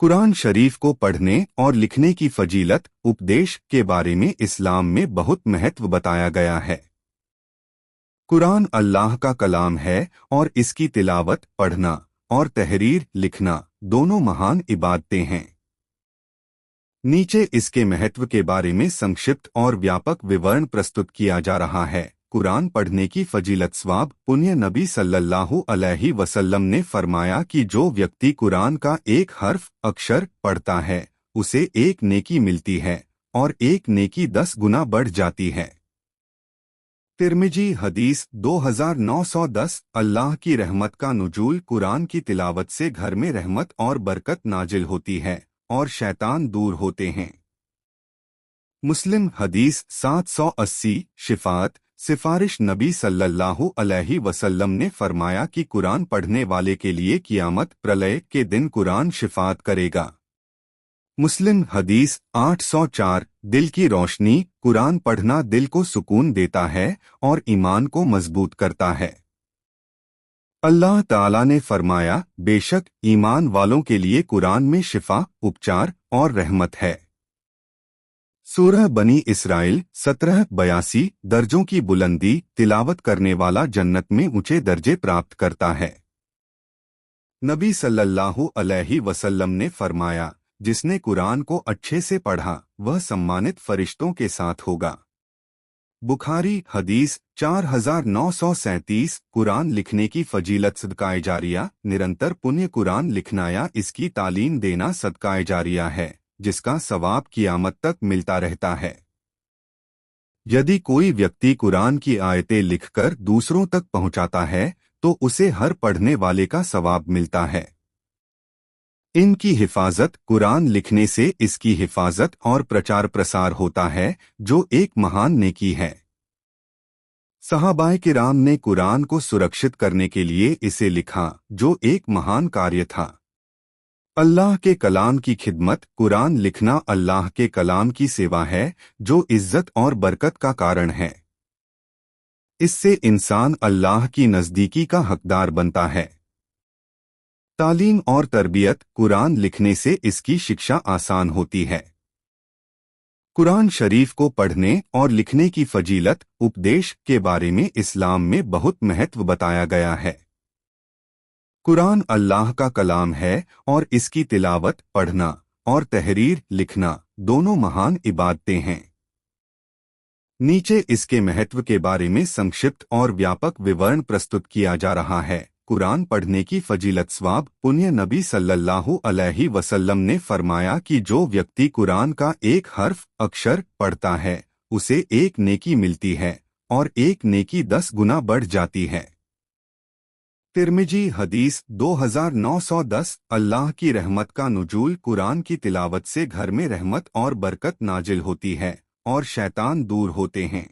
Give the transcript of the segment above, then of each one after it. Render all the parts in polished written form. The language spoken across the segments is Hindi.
कुरान शरीफ को पढ़ने और लिखने की फजीलत उपदेश के बारे में इस्लाम में बहुत महत्व बताया गया है। कुरान अल्लाह का कलाम है और इसकी तिलावत, पढ़ना और तहरीर लिखना दोनों महान इबादतें हैं। नीचे इसके महत्व के बारे में संक्षिप्त और व्यापक विवरण प्रस्तुत किया जा रहा है। कुरान पढ़ने की फजीलत सवाब। पुण्य नबी सल्लल्लाहु अलैहि वसल्लम ने फरमाया कि जो व्यक्ति कुरान का एक हर्फ अक्षर पढ़ता है उसे एक नेकी मिलती है और एक नेकी 10 गुना बढ़ जाती है। तिर्मिजी हदीस 2910। अल्लाह की रहमत का नुजूल। कुरान की तिलावत से घर में रहमत और बरकत नाजिल होती है और शैतान दूर होते हैं। मुस्लिम हदीस 780। शिफात सिफारिश। नबी सल्लल्लाहु अलैहि वसल्लम ने फरमाया कि कुरान पढ़ने वाले के लिए कियामत प्रलय के दिन कुरान शिफात करेगा। मुस्लिम हदीस 804। दिल की रोशनी। कुरान पढ़ना दिल को सुकून देता है और ईमान को मजबूत करता है। अल्लाह ताला ने फरमाया, बेशक ईमान वालों के लिए कुरान में शिफा, उपचार और रहमत है। सूरह बनी इसराइल 1782। दर्जों की बुलंदी। तिलावत करने वाला जन्नत में ऊंचे दर्जे प्राप्त करता है। नबी सल्लल्लाहु अलैहि वसल्लम ने फरमाया, जिसने कुरान को अच्छे से पढ़ा वह सम्मानित फरिश्तों के साथ होगा। बुखारी हदीस 4937। कुरान लिखने की फजीलत। सदकाए जारिया। निरंतर पुण्य। कुरान लिखना या इसकी तालीम देना सदकाए जारिया है जिसका सवाब कियामत तक मिलता रहता है। यदि कोई व्यक्ति कुरान की आयतें लिखकर दूसरों तक पहुंचाता है तो उसे हर पढ़ने वाले का सवाब मिलता है। इनकी हिफाजत। कुरान लिखने से इसकी हिफाजत और प्रचार प्रसार होता है जो एक महान नेकी है। सहाबाए किराम ने कुरान को सुरक्षित करने के लिए इसे लिखा जो एक महान कार्य था। अल्लाह के कलाम की खिदमत। कुरान लिखना अल्लाह के कलाम की सेवा है जो इज्जत और बरकत का कारण है। इससे इंसान अल्लाह की नज़दीकी का हकदार बनता है। तालीम और तरबियत। कुरान लिखने से इसकी शिक्षा आसान होती है। कुरान शरीफ को पढ़ने और लिखने की फजीलत उपदेश के बारे में इस्लाम में बहुत महत्व बताया गया है। कुरान अल्लाह का कलाम है और इसकी तिलावत, पढ़ना और तहरीर लिखना दोनों महान इबादतें हैं। नीचे इसके महत्व के बारे में संक्षिप्त और व्यापक विवरण प्रस्तुत किया जा रहा है। कुरान पढ़ने की फजीलत सवाब। पुण्य नबी सल्लल्लाहु अलैहि वसल्लम ने फरमाया कि जो व्यक्ति कुरान का एक हर्फ अक्षर पढ़ता है उसे एक नेकी मिलती है और एक नेकी 10 गुना बढ़ जाती है। तिर्मिजी हदीस 2910। अल्लाह की रहमत का नुजूल। कुरान की तिलावत से घर में रहमत और बरकत नाजिल होती है और शैतान दूर होते हैं।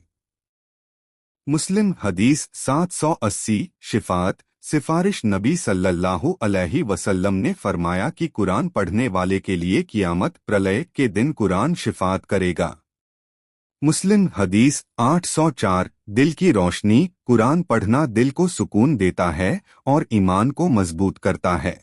मुस्लिम हदीस 780। शिफात सिफारिश। नबी सल्लल्लाहु अलैहि वसल्लम ने फरमाया कि कुरान पढ़ने वाले के लिए कियामत प्रलय के दिन कुरान शिफात करेगा। मुस्लिम हदीस 804। दिल की रोशनी। कुरान पढ़ना दिल को सुकून देता है और ईमान को मजबूत करता है।